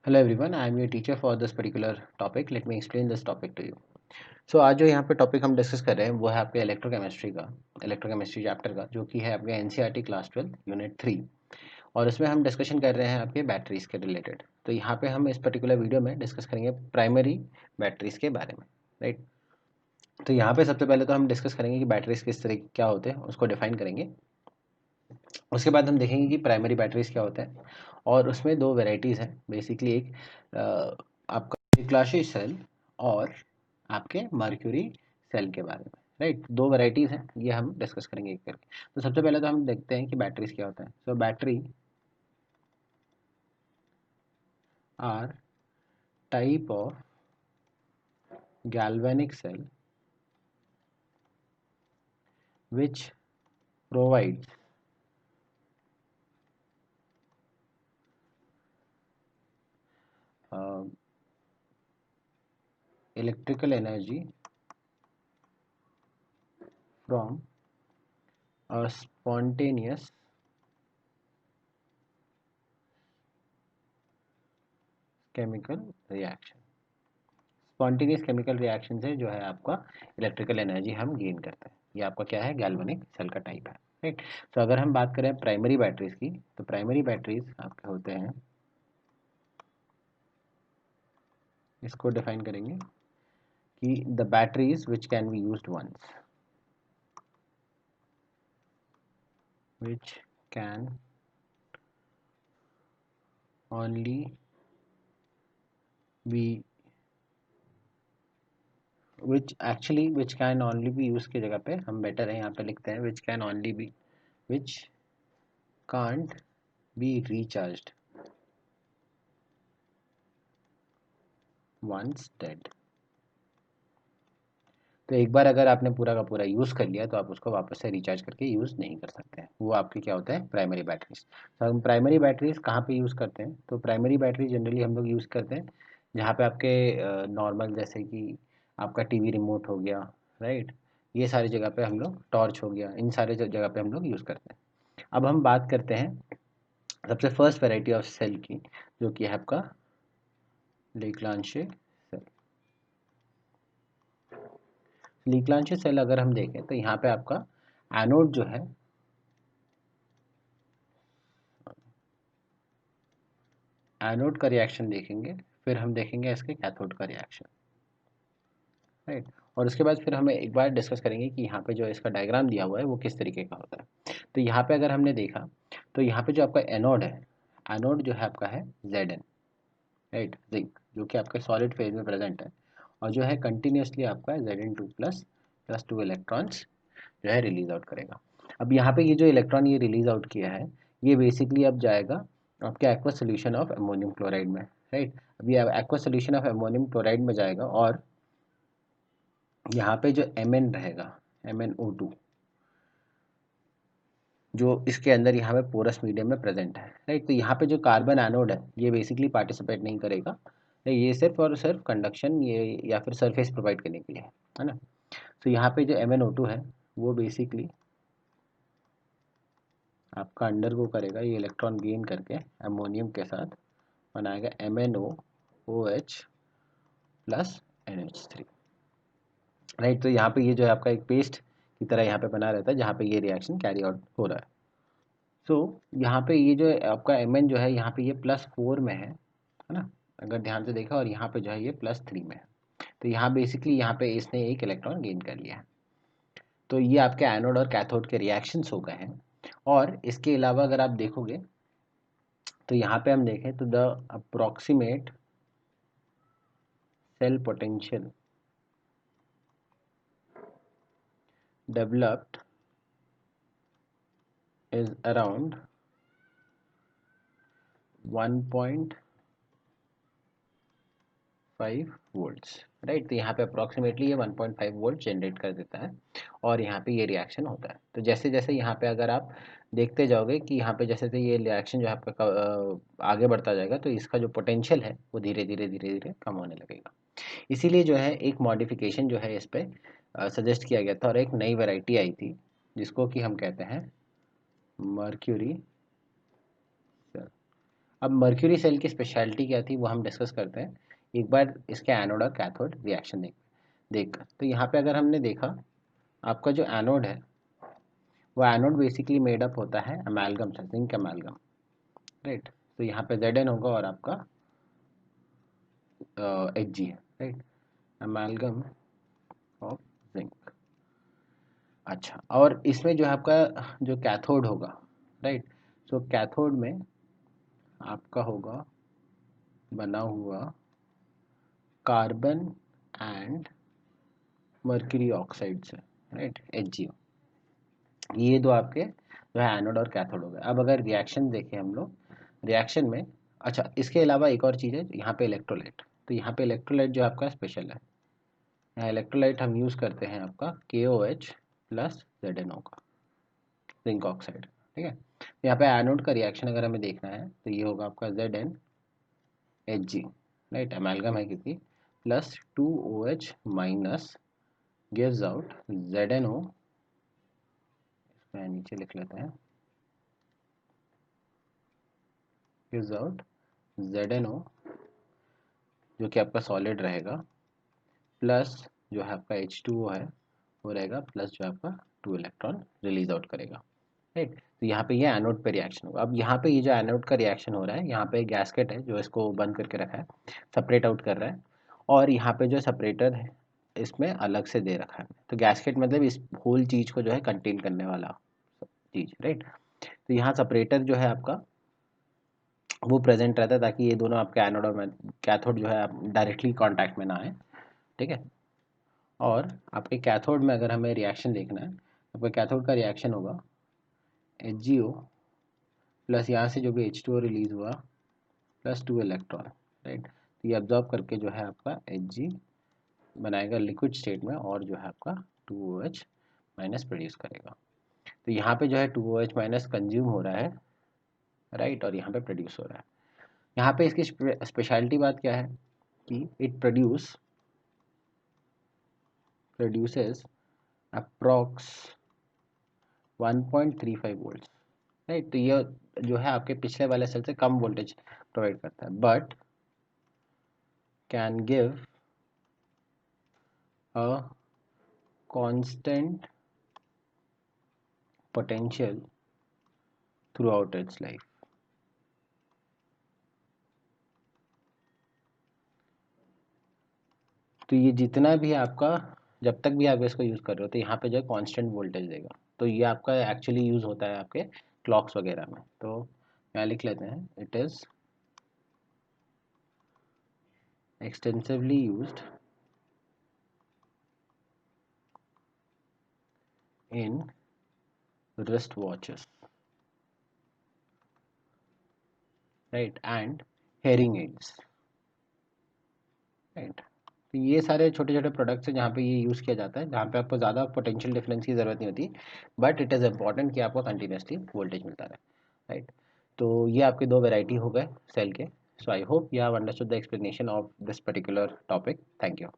Hello everyone, I am your teacher for this particular topic. Let me explain this topic to you. So आज जो यहाँ पे topic हम discuss कर रहे हैं वो है आपके इलेक्ट्रोकेमिस्ट्री चैप्टर का, जो कि है आपके एनसीईआरटी क्लास 12 यूनिट 3। और इसमें हम डिस्कशन कर रहे हैं आपके बैटरीज के रिलेटेड। तो यहाँ पे हम इस पर्टिकुलर वीडियो में डिस्कस करेंगे प्राइमरी बैटरीज के बारे में, राइट। तो यहाँ पे सबसे पहले तो हम डिस्कस करेंगे कि बैटरीज किस तरह क्या होते हैं, उसको डिफाइन करेंगे। उसके बाद हम देखेंगे कि प्राइमरी बैटरीज क्या होता है, और उसमें दो वेराइटीज़ हैं बेसिकली। एक आपका क्लाशी सेल और आपके मर्क्यूरी सेल के बारे में, राइट। दो वेराइटीज़ हैं, ये हम डिस्कस करेंगे एक करके। तो सबसे पहले तो हम देखते हैं कि बैटरीज क्या होता है। So battery are type of galvanic cell which provides electrical energy from a spontaneous chemical reaction। Spontaneous chemical reaction से जो है आपका इलेक्ट्रिकल एनर्जी हम गेन करते हैं। ये आपका क्या है, गैल्वेनिक सेल का टाइप है, राइट। तो अगर हम बात करें प्राइमरी बैटरीज की, तो प्राइमरी बैटरीज आपके होते हैं, इसको डिफाइन करेंगे कि the batteries which can be used once, which can only be which can only be use की जगह पे हम बेटर है यहाँ पे लिखते हैं which can only be, which can't be recharged once dead. तो एक बार अगर आपने पूरा का पूरा यूज़ कर लिया तो आप उसको वापस से रिचार्ज करके यूज़ नहीं कर सकते हैं। वो आपके क्या होता है, प्राइमरी बैटरीज। तो हम प्राइमरी बैटरीज कहाँ पे यूज़ करते हैं, तो प्राइमरी बैटरी जनरली हम लोग यूज़ करते हैं जहाँ पे आपके नॉर्मल, जैसे कि आपका टीवी रिमोट हो गया, राइट। ये सारी जगह पे हम लोग, टॉर्च हो गया, इन सारे जगह पे हम लोग यूज़ करते हैं। अब हम बात करते हैं सबसे फर्स्ट वेराइटी ऑफ सेल की, जो कि है आपका लेग्रांजे सेल। लेग्रांजे सेल अगर हम देखें तो यहाँ पे आपका एनोड जो है, एनोड का रिएक्शन देखेंगे, फिर हम देखेंगे इसके कैथोड का रिएक्शन, राइट। और उसके बाद फिर हमें एक बार डिस्कस करेंगे कि यहाँ पे जो इसका डायग्राम दिया हुआ है वो किस तरीके का होता है। तो यहाँ पे अगर हमने देखा तो यहाँ पे जो आपका एनोड है, एनोड जो है आपका है Zn, राइट, जिंक, जो कि आपके सॉलिड फेज में प्रेजेंट है, और जो है कंटिन्यूसली आपका Zn2 प्लस 2 इलेक्ट्रॉन्स जो है रिलीज आउट करेगा। अब यहाँ पे ये जो इलेक्ट्रॉन ये रिलीज आउट किया है, ये बेसिकली अब जाएगा आपके aqua solution of ammonium chloride में, राइट। अब ये aqua solution of ammonium chloride में जाएगा, और यहाँ पे जो Mn रहेगा, MnO2, जो इसके अंदर यहाँ पे पोरस मीडियम में प्रेजेंट है, राइट। तो यहाँ पे जो कार्बन एनोड है ये बेसिकली पार्टिसिपेट नहीं करेगा, ये सिर्फ और सिर्फ कंडक्शन ये या फिर सरफेस प्रोवाइड करने के लिए है ना। तो यहाँ पे जो MnO2 है वो बेसिकली आपका अंडर गो करेगा, ये इलेक्ट्रॉन गेन करके अमोनियम के साथ बनाएगा MnOOH प्लस NH3, राइट। तो यहाँ पे ये जो है आपका एक पेस्ट की तरह यहाँ पे बना रहता है, जहाँ पे ये रिएक्शन कैरी आउट हो रहा है। सो यहाँ पे ये जो है आपका Mn जो है यहाँ पे ये +4 में है ना, अगर ध्यान से देखा, और यहाँ पे जो है ये +3 में है। तो यहाँ बेसिकली यहाँ पे इसने एक इलेक्ट्रॉन गेन कर लिया है। तो ये आपके एनोड और कैथोड के रिएक्शंस हो गए हैं। और इसके अलावा अगर आप देखोगे तो यहाँ पे हम देखें तो the approximate cell potential developed is around 1.5 volts, right. तो यहाँ पे अप्रोक्सीमेटली ये 1.5 वोल्ट जनरेट कर देता है, और यहाँ पे ये रिएक्शन होता है। तो जैसे जैसे यहाँ पे अगर आप देखते जाओगे कि यहाँ पे जैसे जैसे ये रिएक्शन जो है आपका आगे बढ़ता जाएगा, तो इसका जो पोटेंशियल है वो धीरे धीरे धीरे धीरे कम होने लगेगा। इसीलिए जो है एक मॉडिफिकेशन जो है इस पे सजेस्ट किया गया था, और एक नई वैरायटी आई थी जिसको कि हम कहते हैं मर्क्यूरी सेल। अब मर्क्यूरी सेल की स्पेशलिटी क्या थी वो हम डिस्कस करते हैं। एक बार इसके एनोड और कैथोड रिएक्शन देख तो यहाँ पे अगर हमने देखा, आपका जो एनोड है वो एनोड बेसिकली मेड अप होता है अमेलगम से, जिंक अमेलगम, राइट। तो यहाँ पे Zn होगा और आपका Hg है, राइट, अमेलगम ऑफ जिंक। अच्छा, और इसमें जो है आपका जो कैथोड होगा, राइट, सो कैथोड में आपका होगा बना हुआ कार्बन एंड मर्क्यूरी ऑक्साइड से, राइट, HgO। ये दो आपके जो है एनोड और कैथोड हो गए। अब अगर रिएक्शन देखें हम लोग, रिएक्शन में, अच्छा इसके अलावा एक और चीज़ है यहाँ पे इलेक्ट्रोलाइट। तो यहाँ पे इलेक्ट्रोलाइट जो आपका स्पेशल है, यहाँ इलेक्ट्रोलाइट हम यूज़ करते हैं आपका KOH प्लस ZnO का, जिंक ऑक्साइड, ठीक है। यहाँ पे एनोड का रिएक्शन अगर हमें देखना है तो ये होगा आपका ZnHg, राइट, अमेलगम है क्योंकि, plus 2OH minus gives out ZnO, मैं नीचे लिख लेते हैं, गिव्स आउट ZnO जो कि आपका सॉलिड रहेगा, प्लस जो है आपका H2O है वो रहेगा, प्लस जो आपका 2 इलेक्ट्रॉन रिलीज आउट करेगा, राइट। तो यहाँ पे ये एनोड पे रिएक्शन होगा। अब यहाँ पे ये जो एनोड का रिएक्शन हो रहा है, यहाँ पे गैस्केट है जो इसको बंद करके रखा है, सेपरेट आउट कर रहा है, और यहाँ पे जो सेपरेटर है इसमें अलग से दे रखा है। तो गैस्केट मतलब इस होल चीज़ को जो है कंटेन करने वाला चीज़, राइट। तो यहाँ सेपरेटर जो है आपका वो प्रेजेंट रहता है ताकि ये दोनों आपके एनोड और कैथोड जो है आप डायरेक्टली कॉन्टैक्ट में ना आए, ठीक है। और आपके कैथोड में अगर हमें रिएक्शन देखना है, आपके कैथोड का रिएक्शन होगा HgO प्लस यहाँ से जो भी H2O रिलीज हुआ प्लस 2 इलेक्ट्रॉन, राइट। तो ये अब्जॉर्ब करके जो है आपका Hg बनाएगा लिक्विड स्टेट में, और जो है आपका 2OH माइनस प्रोड्यूस करेगा। तो यहाँ पे जो है 2OH माइनस कंज्यूम हो रहा है, राइट, और यहाँ पे प्रोड्यूस हो रहा है। यहाँ पे इसकी स्पेशलिटी बात क्या है कि it produces approx 1.35 volt, right. तो ये जो है आपके पिछले वाले सेल से कम वोल्टेज प्रोवाइड करता है, but can give a constant potential through out it's life. तो ये जितना भी आपका, जब तक भी आप इसको यूज़ कर रहे हो तो यहाँ पे जो है कांस्टेंट वोल्टेज देगा। तो ये आपका एक्चुअली यूज़ होता है आपके क्लॉक्स वगैरह में। तो यहाँ लिख लेते हैं, it is extensively used in wrist watches, right, and hearing aids, right। तो ये सारे छोटे छोटे प्रोडक्ट्स हैं जहाँ पे ये यूज़ किया जाता है, जहाँ पे आपको ज़्यादा पोटेंशियल डिफरेंस की ज़रूरत नहीं होती, बट इट इज़ इम्पॉर्टेंट कि आपको कंटिन्यूसली वोल्टेज मिलता रहे, राइट। तो ये आपके दो वेराइटी हो गए सेल के। So I hope you have understood the explanation of this particular topic. Thank you.